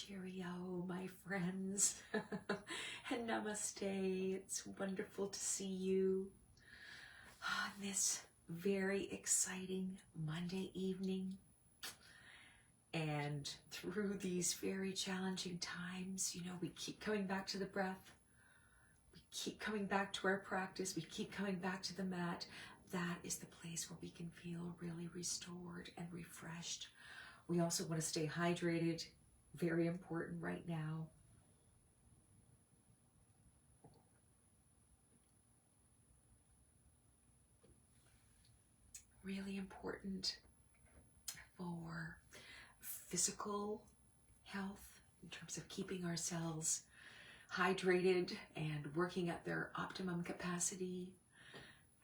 Cheerio, my friends, and namaste. It's wonderful to see you on this very exciting Monday evening. And through these very challenging times, you know, we keep coming back to the breath. We keep coming back to our practice. We keep coming back to the mat. That is the place where we can feel really restored and refreshed. We also want to stay hydrated. Very important right now. Really important for physical health in terms of keeping ourselves hydrated and working at their optimum capacity,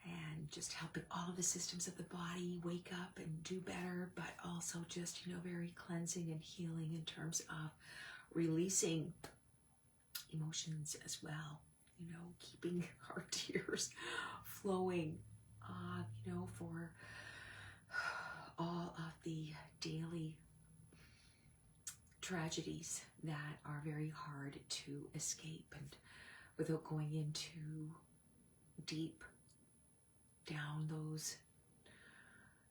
and just helping all of the systems of the body wake up and do better, but also just, you know, very cleansing and healing in terms of releasing emotions as well, you know, keeping our tears flowing, you know, for all of the daily tragedies that are very hard to escape, and without going into deep down those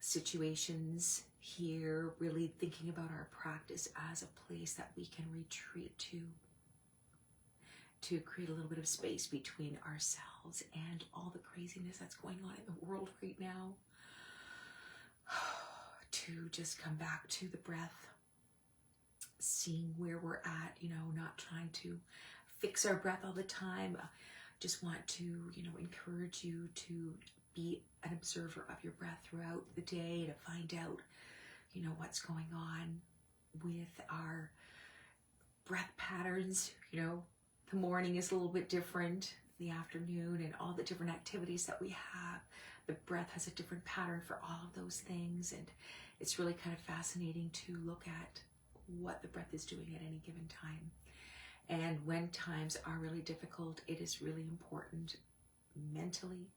situations here, really thinking about our practice as a place that we can retreat to create a little bit of space between ourselves and all the craziness that's going on in the world right now, to just come back to the breath, seeing where we're at, you know, not trying to fix our breath all the time. Just want to, you know, encourage you to be an observer of your breath throughout the day, to find out, you know, what's going on with our breath patterns. You know, the morning is a little bit different, the afternoon, and all the different activities that we have. The breath has a different pattern for all of those things, and it's really kind of fascinating to look at what the breath is doing at any given time. And when times are really difficult, it is really important mentally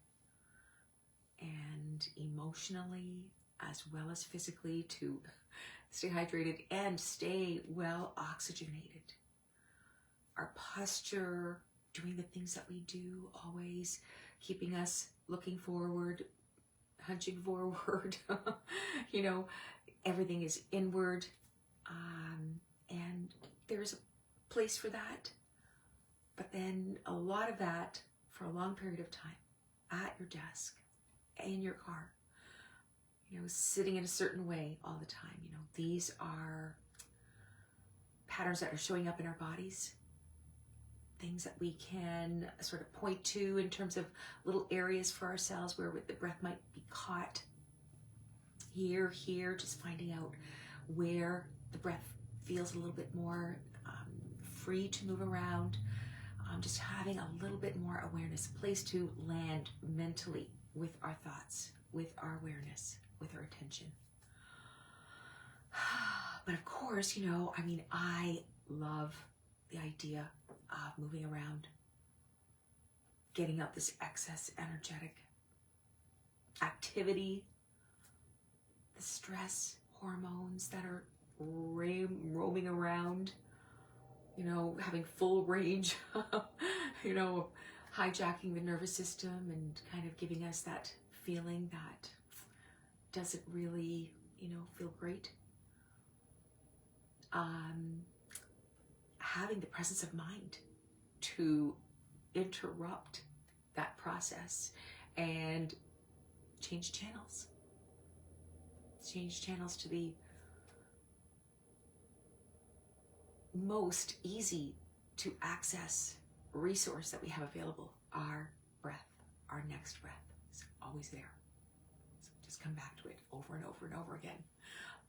and emotionally, as well as physically, to stay hydrated and stay well oxygenated. Our posture, doing the things that we do, always keeping us looking forward, hunching forward, you know, everything is inward. And there's a place for that, but then a lot of that for a long period of time at your desk, in your car, you know, sitting in a certain way all the time. You know, these are patterns that are showing up in our bodies, things that we can sort of point to in terms of little areas for ourselves where the breath might be caught. Here, just finding out where the breath feels a little bit more free to move around, just having a little bit more awareness, a place to land mentally with our thoughts, with our awareness, with our attention. But of course, you know, I mean, I love the idea of moving around, getting out this excess energetic activity, the stress hormones that are roaming around, you know, having full range, you know, hijacking the nervous system and kind of giving us that feeling that doesn't really, you know, feel great. Having the presence of mind to interrupt that process and change channels to the most easy to access resource that we have available, our breath. Our next breath is always there. So just come back to it over and over and over again.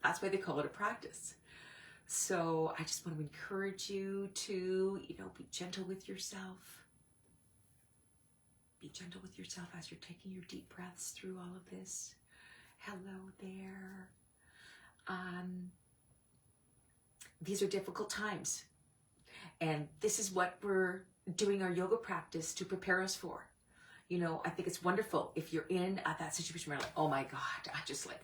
That's why they call it a practice. So I just want to encourage you to, you know, be gentle with yourself. Be gentle with yourself as you're taking your deep breaths through all of this. Hello there. These are difficult times. And this is what we're doing our yoga practice to prepare us for. You know, I think it's wonderful if you're in that situation where you're like, oh my God, I just like,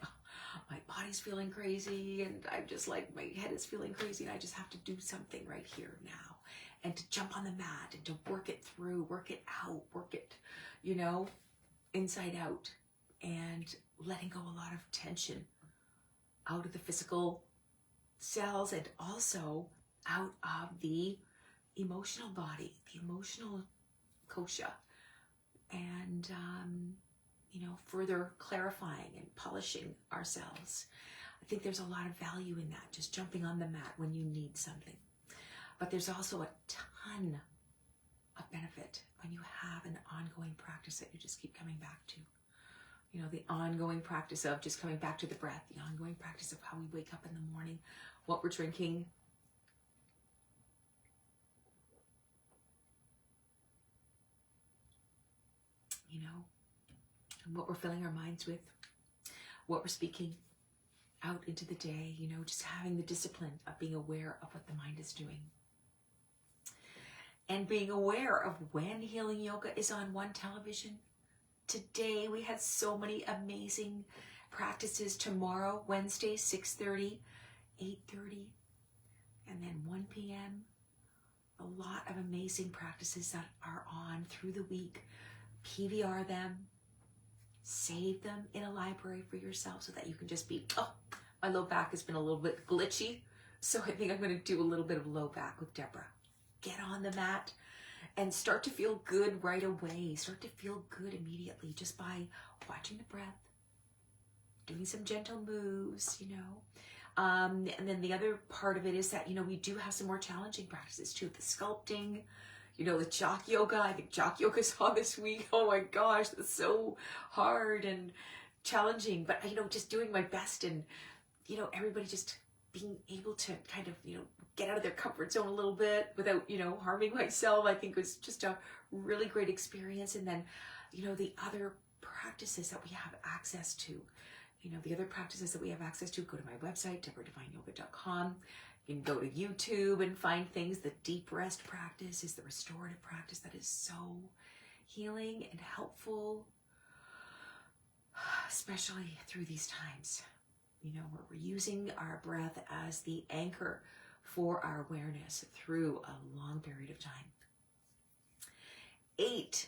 my body's feeling crazy, and I'm just like, my head is feeling crazy, and I just have to do something right here now. And to jump on the mat and to work it through, work it out, work it, you know, inside out, and letting go a lot of tension out of the physical cells and also out of the emotional body, the emotional kosha, and you know, further clarifying and polishing ourselves. I think there's a lot of value in that, just jumping on the mat when you need something. But there's also a ton of benefit when you have an ongoing practice that you just keep coming back to. You know, the ongoing practice of just coming back to the breath, the ongoing practice of how we wake up in the morning, what we're drinking, you know, and what we're filling our minds with, what we're speaking out into the day, you know, just having the discipline of being aware of what the mind is doing. And being aware of when healing yoga is on one television. Today we had so many amazing practices. Tomorrow, Wednesday, 6:30, 8:30, and then 1 p.m. A lot of amazing practices that are on through the week. PVR them, save them in a library for yourself so that you can just be, oh, my low back has been a little bit glitchy, so I think I'm going to do a little bit of low back with Deborah. Get on the mat and start to feel good right away. Start to feel good immediately just by watching the breath, doing some gentle moves, you know. And then the other part of it is that, you know, we do have some more challenging practices too. The sculpting, you know, the chalk yoga. I think chalk yoga's on this week. Oh my gosh, that's so hard and challenging. But, you know, just doing my best, and, you know, everybody just being able to kind of, you know, get out of their comfort zone a little bit without, you know, harming myself, I think was just a really great experience. And then, you know, the other practices that we have access to, you know, the other practices that we have access to, go to my website, deborahdivineyoga.com. You can go to YouTube and find things. The deep rest practice is the restorative practice that is so healing and helpful, especially through these times, you know, where we're using our breath as the anchor for our awareness through a long period of time. 8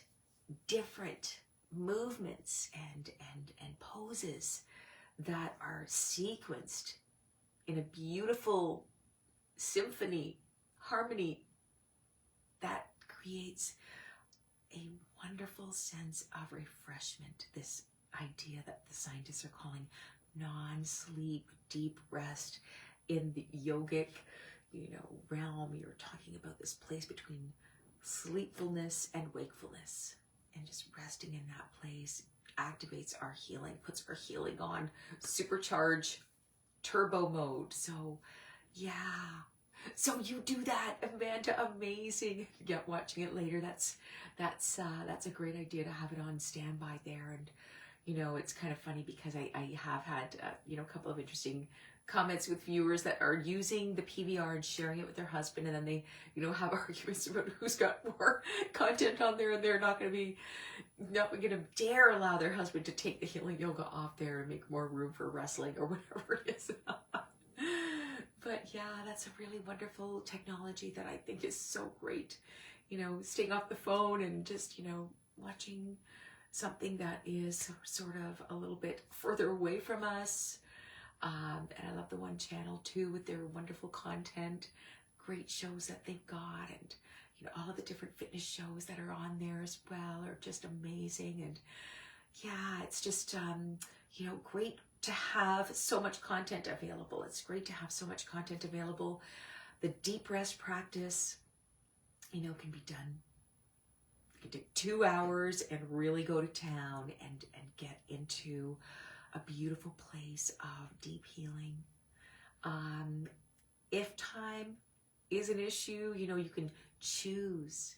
different movements and poses that are sequenced in a beautiful symphony, harmony that creates a wonderful sense of refreshment. This idea that the scientists are calling non-sleep, deep rest in the yogic, you know, realm. You're talking about this place between sleepfulness and wakefulness, and just resting in that place activates our healing, puts our healing on supercharge turbo mode. So yeah, so you do that, Amanda. Amazing. Yeah, watching it later, that's a great idea to have it on standby there. And you know, it's kind of funny because I have had you know, a couple of interesting comments with viewers that are using the PVR and sharing it with their husband, and then they, you know, have arguments about who's got more content on there, and they're not going to dare allow their husband to take the healing yoga off there and make more room for wrestling or whatever it is. But yeah, that's a really wonderful technology that I think is so great. You know, staying off the phone and just, you know, watching something that is sort of a little bit further away from us. And I love the One Channel too, with their wonderful content, great shows that they've got, and you know, all of the different fitness shows that are on there as well are just amazing. And yeah, it's just you know, great to have so much content available. It's great to have so much content available. The deep rest practice, you know, can be done. You can take 2 hours and really go to town and get into a beautiful place of deep healing. If time is an issue, you know, you can choose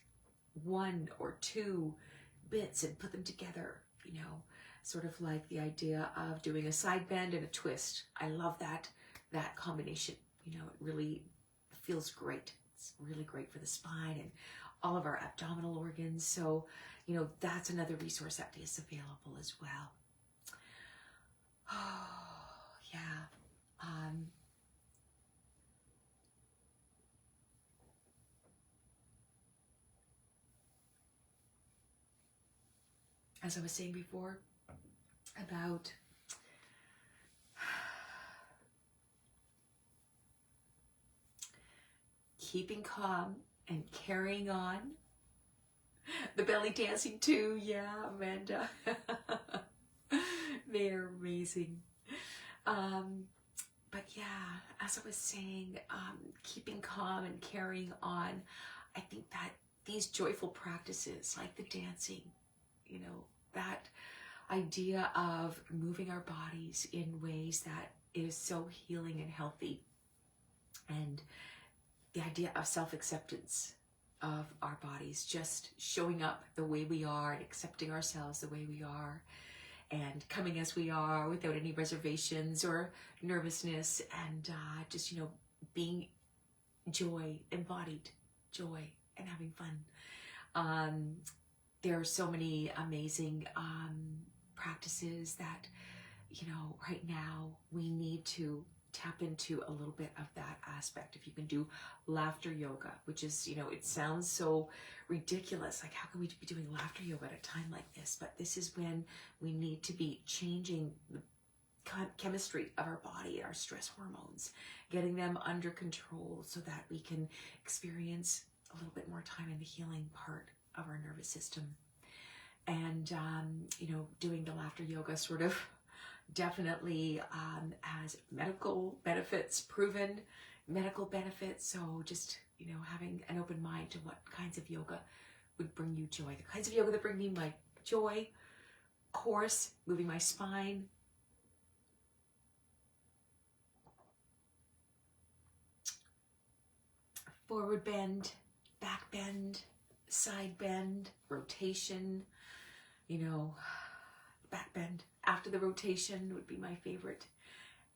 1 or 2 bits and put them together, you know, sort of like the idea of doing a side bend and a twist. I love that combination. You know, it really feels great. It's really great for the spine and all of our abdominal organs. So, you know, that's another resource that is available as well. yeah, as I was saying before about keeping calm and carrying on. The belly dancing too, yeah, Amanda. They're amazing. But yeah, as I was saying, keeping calm and carrying on, I think that these joyful practices like the dancing, you know, that idea of moving our bodies in ways that is so healing and healthy, and the idea of self-acceptance of our bodies, just showing up the way we are and accepting ourselves the way we are and coming as we are without any reservations or nervousness, and just, you know, being joy, embodied joy, and having fun. There are so many amazing practices that, you know, right now we need to tap into a little bit of that aspect. If you can do laughter yoga, which is, you know, it sounds so ridiculous, like how can we be doing laughter yoga at a time like this? But this is when we need to be changing the chemistry of our body, our stress hormones, getting them under control so that we can experience a little bit more time in the healing part of our nervous system. And, you know, doing the laughter yoga sort of definitely has medical benefits, proven medical benefits. So just, you know, having an open mind to what kinds of yoga would bring you joy. The kinds of yoga that bring me my joy, of course, moving my spine, forward bend, back bend, side bend, rotation, you know, back bend after the rotation would be my favorite.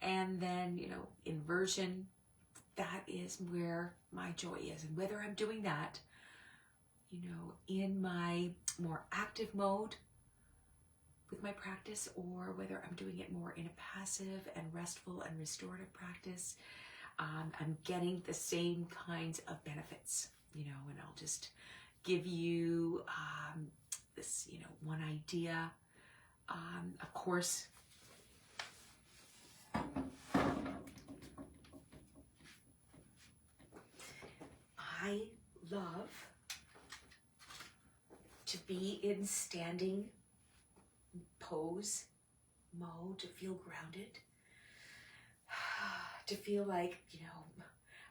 And then, you know, inversion, that is where my joy is. And whether I'm doing that, you know, in my more active mode with my practice, or whether I'm doing it more in a passive and restful and restorative practice, I'm getting the same kinds of benefits, you know. And I'll just give you this, you know, one idea. Of course, I love to be in standing pose mode, to feel grounded, to feel like, you know,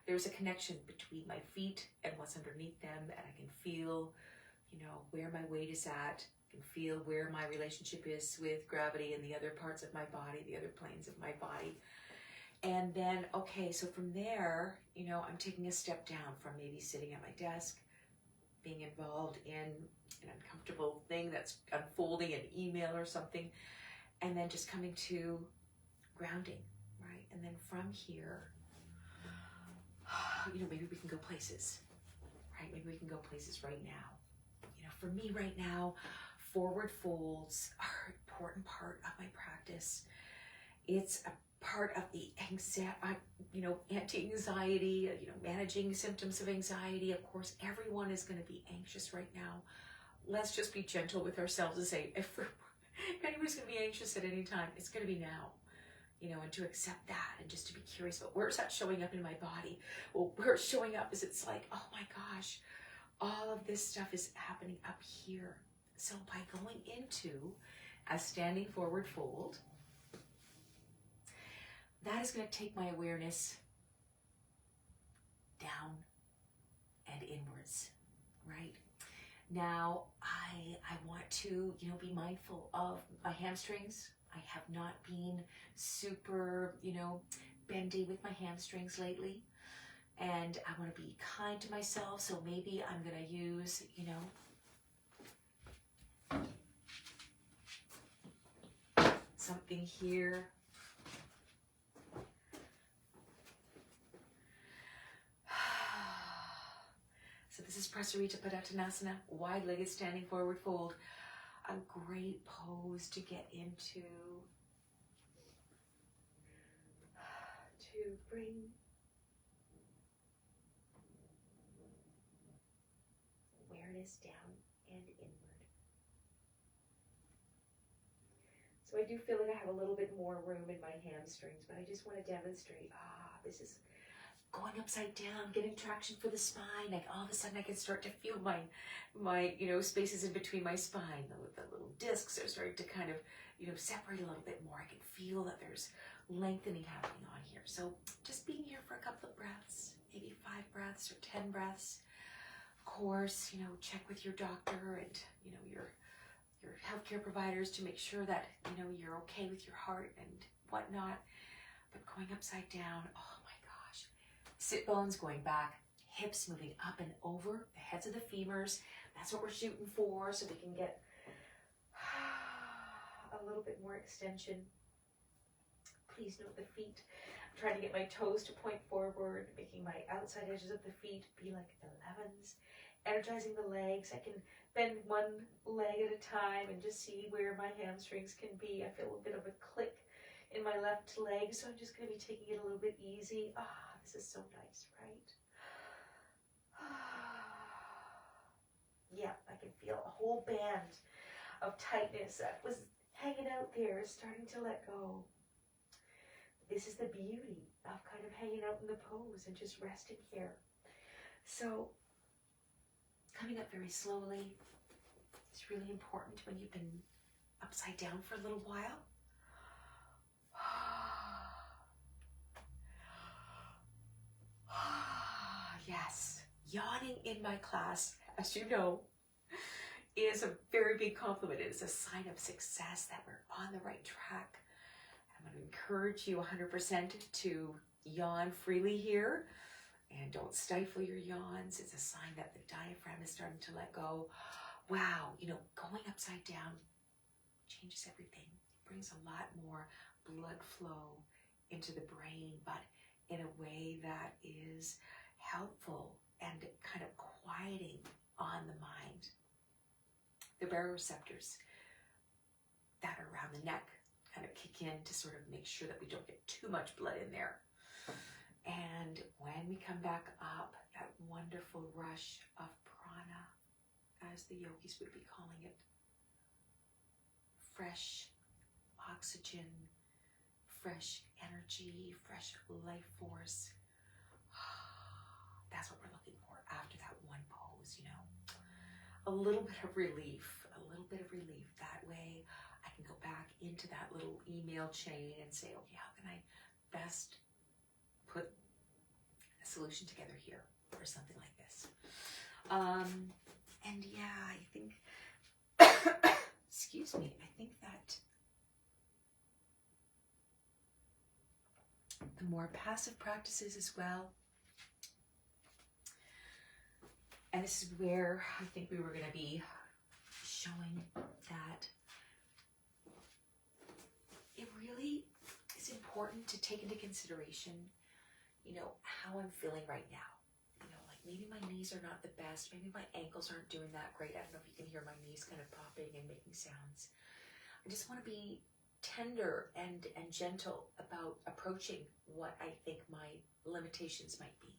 there's a connection between my feet and what's underneath them, and I can feel, you know, where my weight is at. I can feel where my relationship is with gravity and the other parts of my body, the other planes of my body. And then, okay, so from there, you know, I'm taking a step down from maybe sitting at my desk, being involved in an uncomfortable thing that's unfolding, an email or something, and then just coming to grounding, right? And then from here, you know, maybe we can go places, right? Maybe we can go places right now. You know, for me right now, forward folds are an important part of my practice. It's a part of the anti-anxiety, you know, managing symptoms of anxiety. Of course, everyone is going to be anxious right now. Let's just be gentle with ourselves and say, if anybody's going to be anxious at any time, it's going to be now. You know, and to accept that, and just to be curious, but where's that showing up in my body? Well, where it's showing up is, it's like, oh my gosh, all of this stuff is happening up here. So by going into a standing forward fold, that is going to take my awareness down and inwards, right? Now, I want to, you know, be mindful of my hamstrings. I have not been super, you know, bendy with my hamstrings lately. And I want to be kind to myself. So maybe I'm going to use, you know, something here. So this is Prasarita Padottanasana, wide-legged standing forward fold. A great pose to get into. bring awareness down and inward. So I do feel like I have a little bit more room in my hamstrings, but I just want to demonstrate, this is going upside down, getting traction for the spine. Like all of a sudden I can start to feel my spaces in between my spine. The little discs are starting to kind of, separate a little bit more. I can feel that there's lengthening happening on here. So just being here for a couple of breaths, maybe 5 breaths or 10 breaths. Of course, check with your doctor and, your healthcare providers to make sure that, you're okay with your heart and whatnot. But going upside down, oh my gosh. Sit bones going back, hips moving up and over, the heads of the femurs. That's what we're shooting for, so we can get a little bit more extension. Please note the feet. I'm trying to get my toes to point forward, making my outside edges of the feet be like 11s. Energizing the legs. I can bend one leg at a time and just see where my hamstrings can be. I feel a bit of a click in my left leg, so I'm just going to be taking it a little bit easy. This is so nice, right? Yeah, I can feel a whole band of tightness that was hanging out there is starting to let go. This is the beauty of kind of hanging out in the pose and just resting here. So coming up very slowly. It's really important when you've been upside down for a little while. Yes, yawning in my class, as you know, is a very big compliment. It is a sign of success that we're on the right track. I'm going to encourage you 100% to yawn freely here. And don't stifle your yawns. It's a sign that the diaphragm is starting to let go. Wow, going upside down changes everything. It brings a lot more blood flow into the brain, but in a way that is helpful and kind of quieting on the mind. The baroreceptors that are around the neck kind of kick in to sort of make sure that we don't get too much blood in there. And when we come back up, that wonderful rush of prana, as the yogis would be calling it, fresh oxygen, fresh energy, fresh life force. That's what we're looking for after that one pose, A little bit of relief, That way I can go back into that little email chain and say, okay, how can I best put a solution together here or something like this. And yeah, I think, excuse me, I think that the more passive practices as well, and this is where I think we were going to be showing that it really is important to take into consideration how I'm feeling right now. Like maybe my knees are not the best. Maybe my ankles aren't doing that great. I don't know if you can hear my knees kind of popping and making sounds. I just want to be tender and gentle about approaching what I think my limitations might be.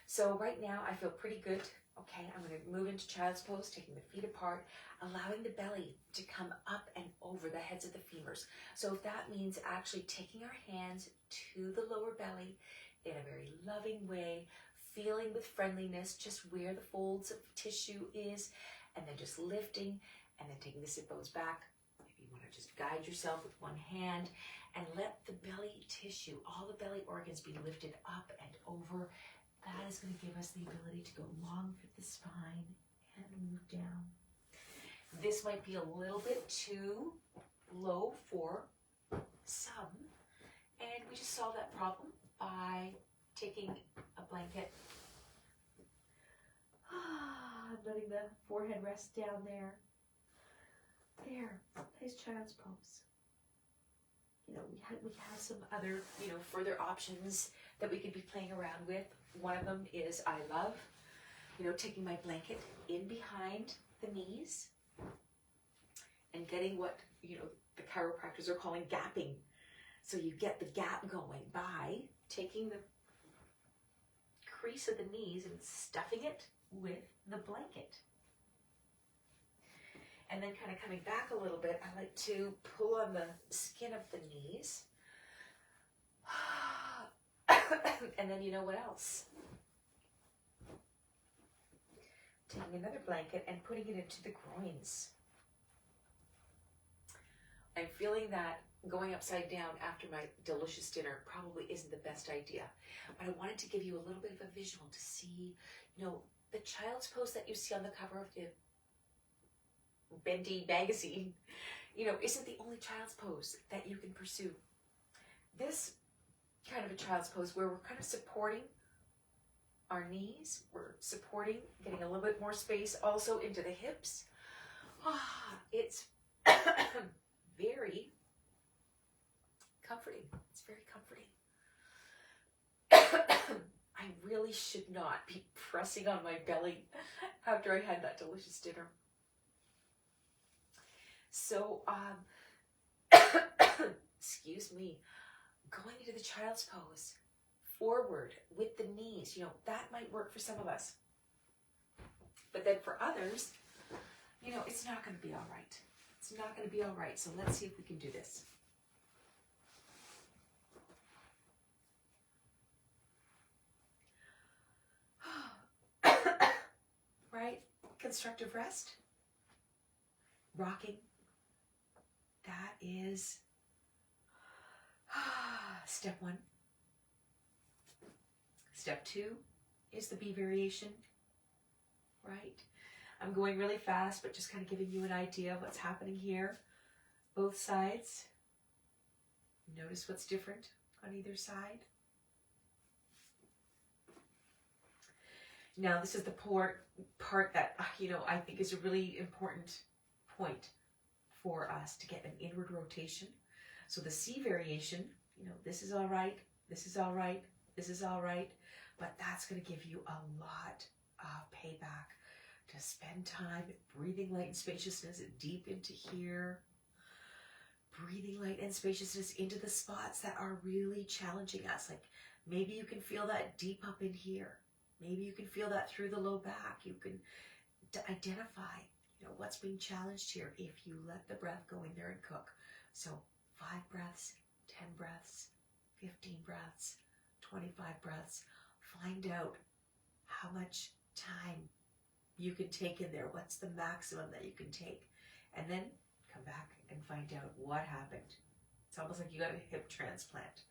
So right now I feel pretty good. Okay, I'm going to move into child's pose, taking the feet apart, allowing the belly to come up and over the heads of the femurs. So if that means actually taking our hands to the lower belly in a very loving way, feeling with friendliness just where the folds of tissue is, and then just lifting, and then taking the sit bones back. Maybe you want to just guide yourself with one hand and let the belly tissue, all the belly organs be lifted up and over. That is going to give us the ability to go long through the spine and move down. This might be a little bit too low for some, and we just solve that problem by taking a blanket, letting the forehead rest down there. There, nice child's pose. We have some other, further options that we could be playing around with. One of them is I love, taking my blanket in behind the knees and getting what, the chiropractors are calling gapping. So you get the gap going by taking the crease of the knees and stuffing it with the blanket. And then kind of coming back a little bit, I like to pull on the skin of the knees. And then you know what else? Taking another blanket and putting it into the groins. I'm feeling that going upside down after my delicious dinner probably isn't the best idea. But I wanted to give you a little bit of a visual to see, you know, the child's pose that you see on the cover of the Bendy magazine, you know, isn't the only child's pose that you can pursue. This kind of a child's pose where we're kind of supporting our knees, we're supporting, getting a little bit more space also into the hips. It's very comforting. It's very comforting. I really should not be pressing on my belly after I had that delicious dinner. So, excuse me, going into the child's pose, forward with the knees, you know, that might work for some of us. But then for others, you know, it's not going to be all right. It's not going to be all right. So let's see if we can do this. Right? Constructive rest. Rocking. That is step one. Step two is the B variation, right? I'm going really fast, but just kind of giving you an idea of what's happening here. Both sides. Notice what's different on either side. Now, this is the part that, you know, I think is a really important point for us to get an inward rotation. So the C variation, you know, this is all right, this is all right, this is all right, but that's going to give you a lot of payback to spend time breathing light and spaciousness deep into here, breathing light and spaciousness into the spots that are really challenging us. Like maybe you can feel that deep up in here. Maybe you can feel that through the low back. You can identify, you know, what's being challenged here if you let the breath go in there and cook. So 5 breaths, 10 breaths, 15 breaths, 25 breaths. Find out how much time you can take in there. What's the maximum that you can take? And then come back and find out what happened. It's almost like you got a hip transplant,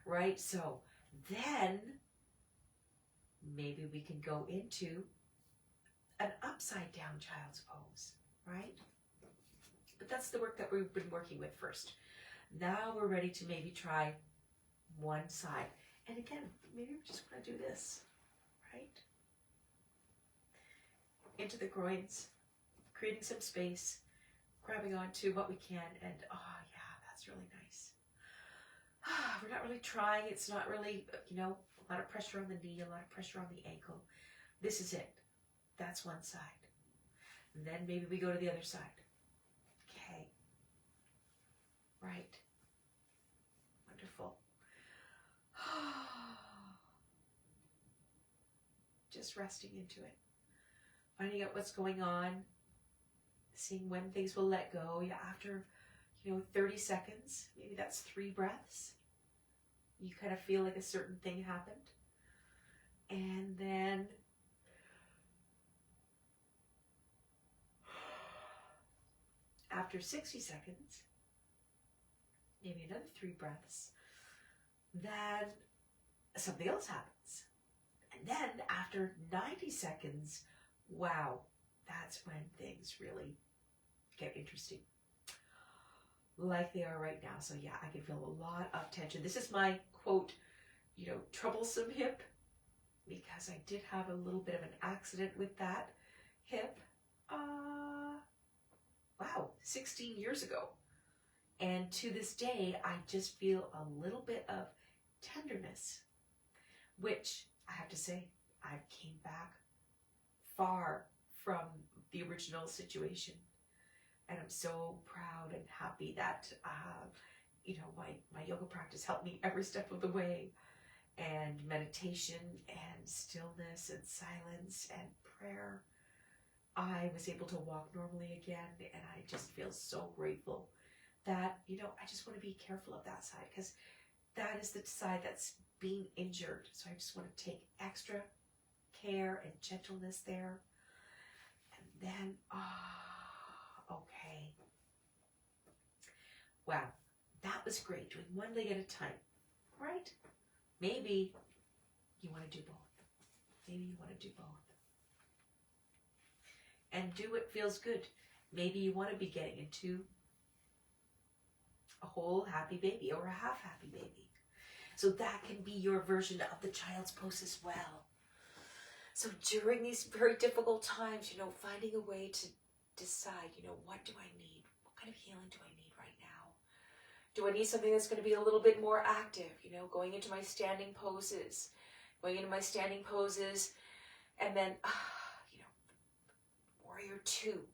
right? So then maybe we can go into an upside down child's pose, right? But that's the work that we've been working with first. Now we're ready to maybe try one side. And again, maybe we're just going to do this, right? Into the groins, creating some space, grabbing onto what we can, and oh yeah, that's really nice. We're not really trying. It's not really, you know, a lot of pressure on the knee, a lot of pressure on the ankle. This is it. That's one side. And then maybe we go to the other side. Okay. Right. Wonderful. Just resting into it. Finding out what's going on. Seeing when things will let go. Yeah, after, you know, 30 seconds, maybe that's 3 breaths. You kind of feel like a certain thing happened. And then after 60 seconds, maybe another 3 breaths, then something else happens. And then after 90 seconds, wow, that's when things really get interesting. Like they are right now. So yeah, I can feel a lot of tension. This is my, quote, you know, troublesome hip, because I did have a little bit of an accident with that hip. Wow, 16 years ago. And to this day, I just feel a little bit of tenderness, which I have to say, I came back far from the original situation. And I'm so proud and happy that, you know, my yoga practice helped me every step of the way. and meditation and stillness and silence and prayer, I was able to walk normally again, and I just feel so grateful that, I just want to be careful of that side, because that is the side that's being injured. So I just want to take extra care and gentleness there. And then, okay. Wow, that was great, doing one leg at a time, right? Maybe you want to do both. Maybe you want to do both. And do what feels good. Maybe you want to be getting into a whole happy baby or a half happy baby. So that can be your version of the child's pose as well. So during these very difficult times, finding a way to decide, what do I need? What kind of healing do I need right now? Do I need something that's going to be a little bit more active? Going into my standing poses, and then, warrior two,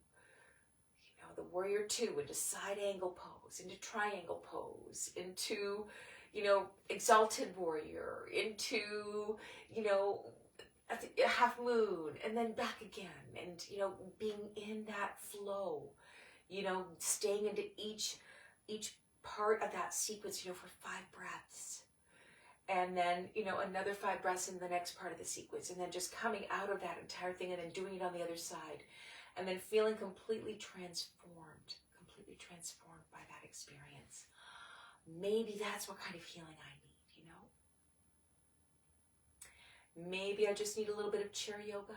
the warrior two into side angle pose, into triangle pose, into, exalted warrior, into, a half moon, and then back again, and, being in that flow, staying into each part of that sequence, for 5 breaths. And then, another 5 breaths in the next part of the sequence, and then just coming out of that entire thing and then doing it on the other side, and then feeling completely transformed by that experience. Maybe that's what kind of healing I need, Maybe I just need a little bit of chair yoga.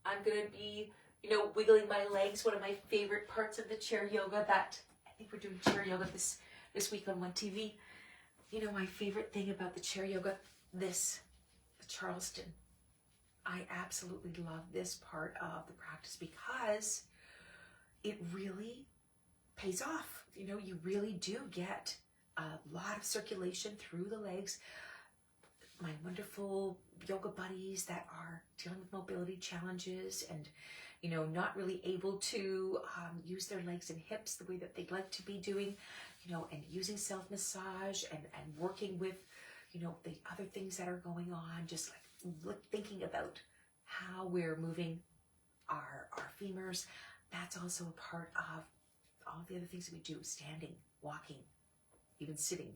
I'm going to be, wiggling my legs, one of my favorite parts of the chair yoga. That I think we're doing chair yoga this week on One TV. My favorite thing about the chair yoga, the Charleston. I absolutely love this part of the practice because it really pays off. You really do get a lot of circulation through the legs. My wonderful yoga buddies that are dealing with mobility challenges and, not really able to use their legs and hips the way that they'd like to be doing, and using self-massage and working with, the other things that are going on, just like thinking about how we're moving our femurs. That's also a part of all the other things that we do, standing, walking, even sitting.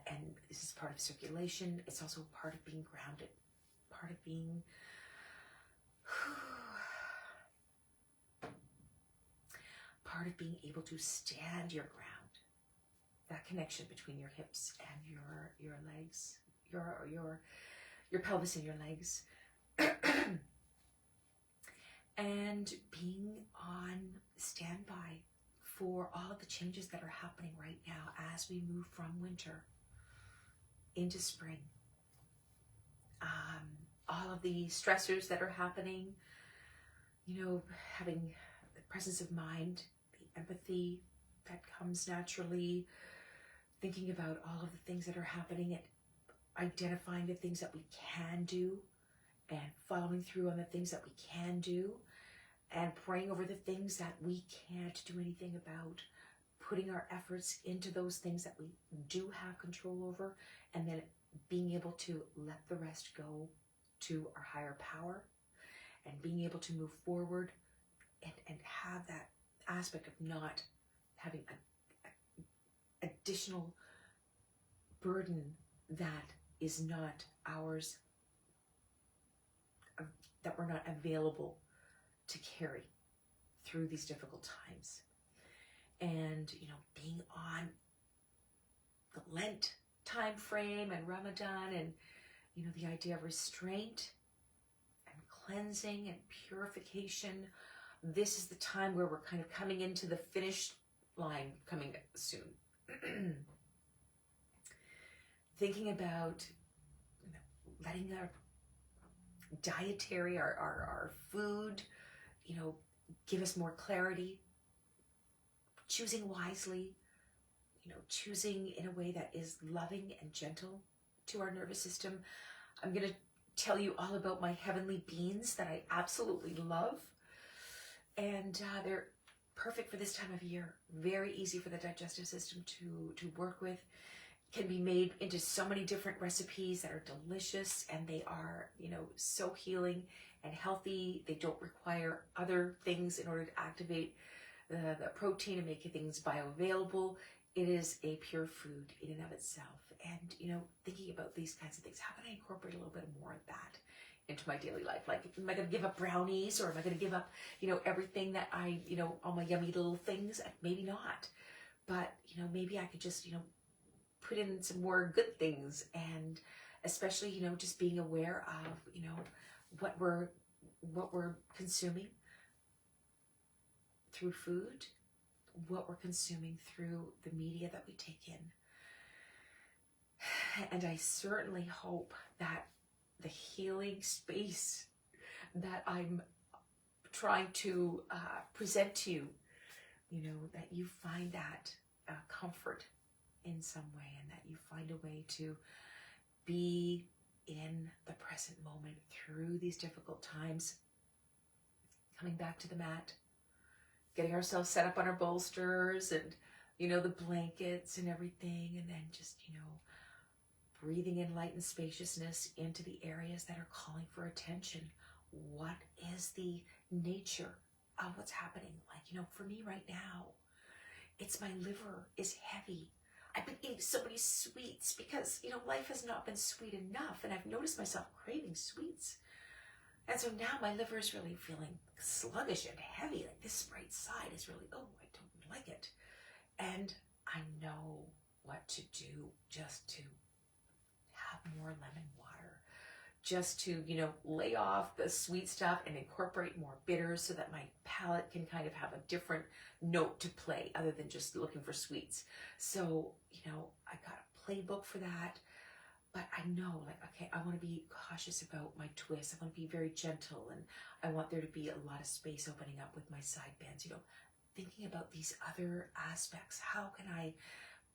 And this is part of circulation. It's also part of being grounded, part of being able to stand your ground. That connection between your hips and your legs, your pelvis and your legs. And being on standby for all of the changes that are happening right now as we move from winter into spring. All of the stressors that are happening, having the presence of mind, the empathy that comes naturally, thinking about all of the things that are happening and identifying the things that we can do and following through on the things that we can do, and praying over the things that we can't do anything about, putting our efforts into those things that we do have control over, and then being able to let the rest go to our higher power, and being able to move forward and have that aspect of not having an additional burden that is not ours, that we're not available to carry through these difficult times. And, being on the Lent time frame and Ramadan and, the idea of restraint and cleansing and purification. This is the time where we're kind of coming into the finish line coming soon. Thinking about letting our dietary, our food, give us more clarity, choosing wisely, choosing in a way that is loving and gentle to our nervous system. I'm going to tell you all about my heavenly beans that I absolutely love. And they're perfect for this time of year. Very easy for the digestive system to work with. can be made into so many different recipes that are delicious, and they are, you know, so healing and healthy. They don't require other things in order to activate the protein and make things bioavailable. It is a pure food in and of itself. And, you know, thinking about these kinds of things, how can I incorporate a little bit more of that into my daily life? Like, am I going to give up brownies, or am I going to give up, you know, everything that I, you know, all my yummy little things? Maybe not. But, you know, maybe I could just, you know, put in some more good things, and especially, you know, just being aware of, you know, what we're consuming through food, what we're consuming through the media that we take in. And I certainly hope that the healing space that I'm trying to present to you, you know, that you find that comfort in some way, and that you find a way to be in the present moment through these difficult times, coming back to the mat, getting ourselves set up on our bolsters and, you know, the blankets and everything, and then just, you know, breathing in light and spaciousness into the areas that are calling for attention. What is the nature of what's happening? Like, you know, for me right now, it's my liver is heavy. I've been eating so many sweets because, you know, life has not been sweet enough, and I've noticed myself craving sweets. And so now my liver is really feeling sluggish and heavy. Like, this right side is really, oh, I don't like it. And I know what to do just to have more lemon water, just to, you know, lay off the sweet stuff and incorporate more bitters so that my palate can kind of have a different note to play other than just looking for sweets. So, you know, I got a playbook for that, but I know, like, okay, I want to be cautious about my twist. I want to be very gentle, and I want there to be a lot of space opening up with my side bends, you know, thinking about these other aspects. How can I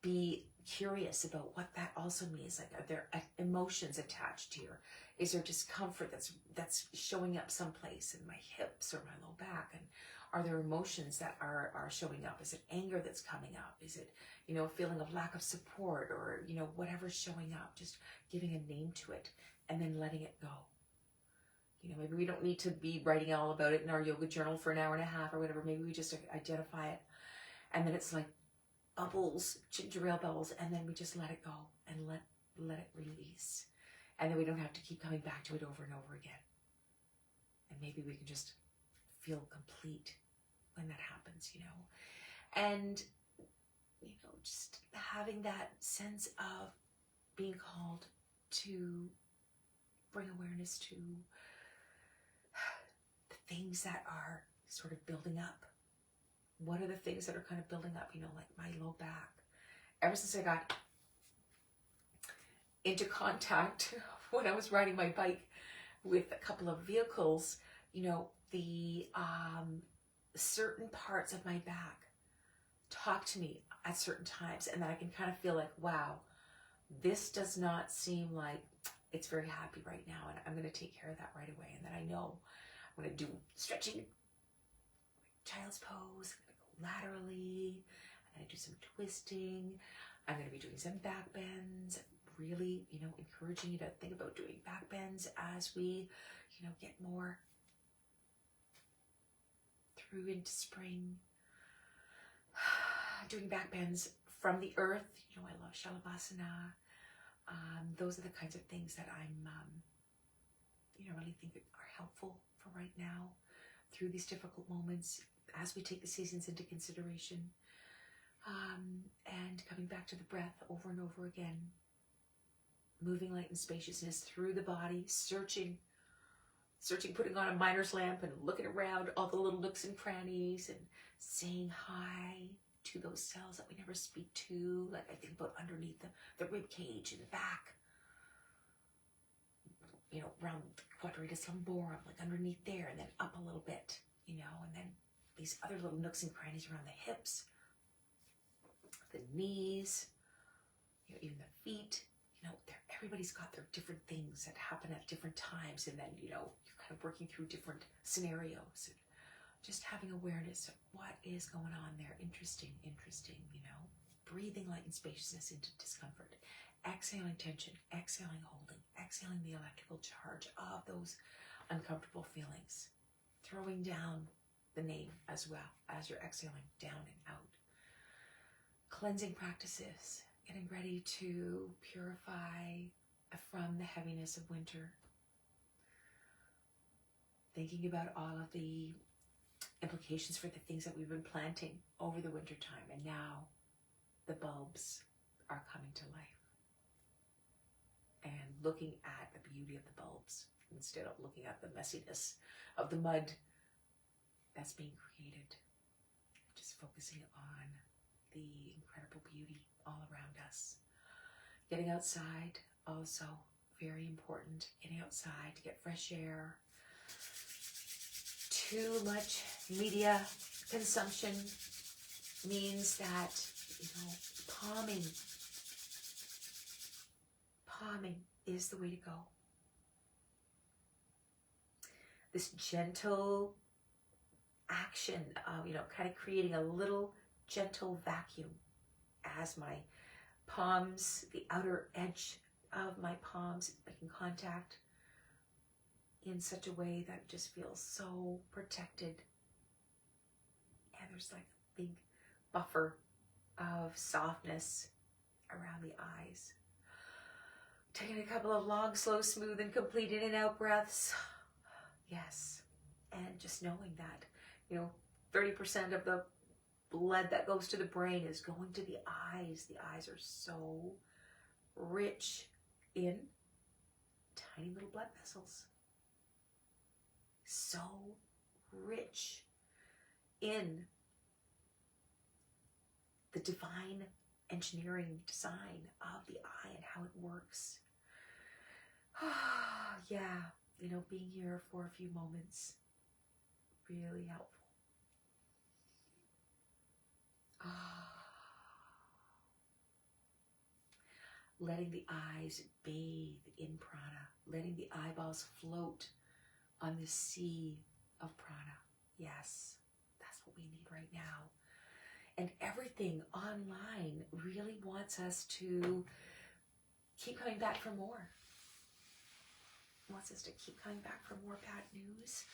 be curious about what that also means? Like, are there emotions attached here? Is there discomfort that's showing up someplace in my hips or my low back? And are there emotions that are showing up? Is it anger that's coming up? Is it, you know, a feeling of lack of support, or, you know, whatever's showing up, just giving a name to it and then letting it go. You know, maybe we don't need to be writing all about it in our yoga journal for an hour and a half or whatever. Maybe we just identify it, and then it's like bubbles, ginger ale bubbles, and then we just let it go and let it release. And then we don't have to keep coming back to it over and over again. And maybe we can just feel complete when that happens, you know. And, you know, just having that sense of being called to bring awareness to the things that are sort of building up. What are the things that are kind of building up, you know, like my low back? Ever since I got into contact when I was riding my bike with a couple of vehicles, you know, the certain parts of my back talk to me at certain times, and then I can kind of feel like, wow, this does not seem like it's very happy right now, and I'm going to take care of that right away. And then I know I'm going to do stretching, child's pose, I'm going to go laterally, I'm going to do some twisting, I'm going to be doing some back bends, really, you know, encouraging you to think about doing back bends as we, you know, get more through into spring. Doing back bends from the earth, you know, I love Shalabhasana. Those are the kinds of things that I'm, you know, really think are helpful for right now through these difficult moments as we take the seasons into consideration. And coming back to the breath over and over again, moving light and spaciousness through the body, searching, putting on a miner's lamp and looking around all the little nooks and crannies and saying hi to those cells that we never speak to. Like, I think about underneath the rib cage in the back, you know, around the quadratus lumborum, like underneath there, and then up a little bit, you know, and then these other little nooks and crannies around the hips, the knees, you know, even the feet. You know, everybody's got their different things that happen at different times, and then, you know, you're kind of working through different scenarios and just having awareness of what is going on there. Interesting, you know. breathing light and spaciousness into discomfort, exhaling tension, exhaling holding, exhaling the electrical charge of those uncomfortable feelings, throwing down the name as well as you're exhaling down and out. Cleansing practices, getting ready to purify from the heaviness of winter. Thinking about all of the implications for the things that we've been planting over the winter time, and now the bulbs are coming to life. And looking at the beauty of the bulbs instead of looking at the messiness of the mud that's being created. Just focusing on the incredible beauty all around us. Getting outside, also very important. Getting outside to get fresh air. Too much media consumption means that, palming is the way to go. This gentle action of, kind of creating a little gentle vacuum as my palms, the outer edge of my palms, making contact in such a way that just feels so protected. And there's like a big buffer of softness around the eyes. Taking a couple of long, slow, smooth, and complete in and out breaths. Yes. And just knowing that, 30% of the blood that goes to the brain is going to the eyes. The eyes are so rich in tiny little blood vessels. So rich in the divine engineering design of the eye and how it works. Yeah, being here for a few moments, really helpful. Letting the eyes bathe in prana, letting the eyeballs float on the sea of prana. Yes, that's what we need right now. And everything online really wants us to keep coming back for more. Wants us to keep coming back for more bad news,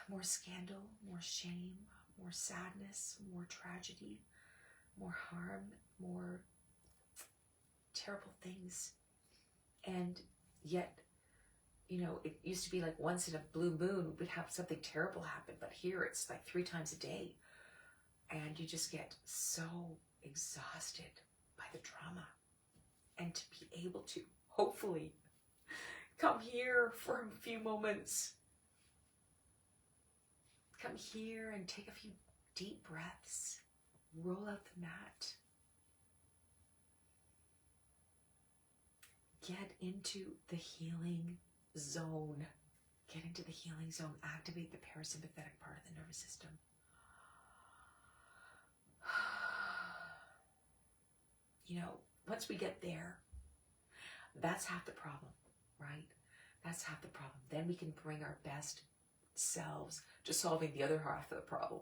more scandal, more shame, more sadness, more tragedy, more harm, more terrible things. And yet, it used to be like once in a blue moon we'd have something terrible happen, but here it's like 3 times a day. And you just get so exhausted by the drama. And to be able to, hopefully, come here for a few moments. Come here and take a few deep breaths. Roll out the mat. Get into the healing zone. Get into the healing zone. Activate the parasympathetic part of the nervous system. Once we get there, that's half the problem, right? That's half the problem. Then we can bring our best selves to solving the other half of the problem.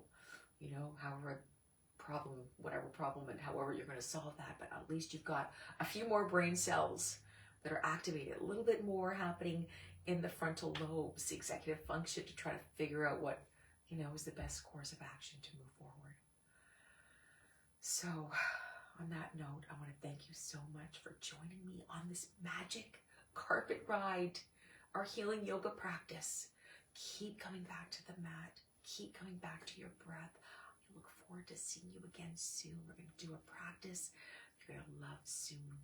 Whatever problem, and however you're going to solve that. But at least you've got a few more brain cells that are activated, a little bit more happening in the frontal lobes, the executive function, to try to figure out what, is the best course of action to move forward. So, on that note, I want to thank you so much for joining me on this magic carpet ride, our healing yoga practice. Keep coming back to the mat. Keep coming back to your breath. I look forward to seeing you again soon. We're going to do a practice you're going to love soon.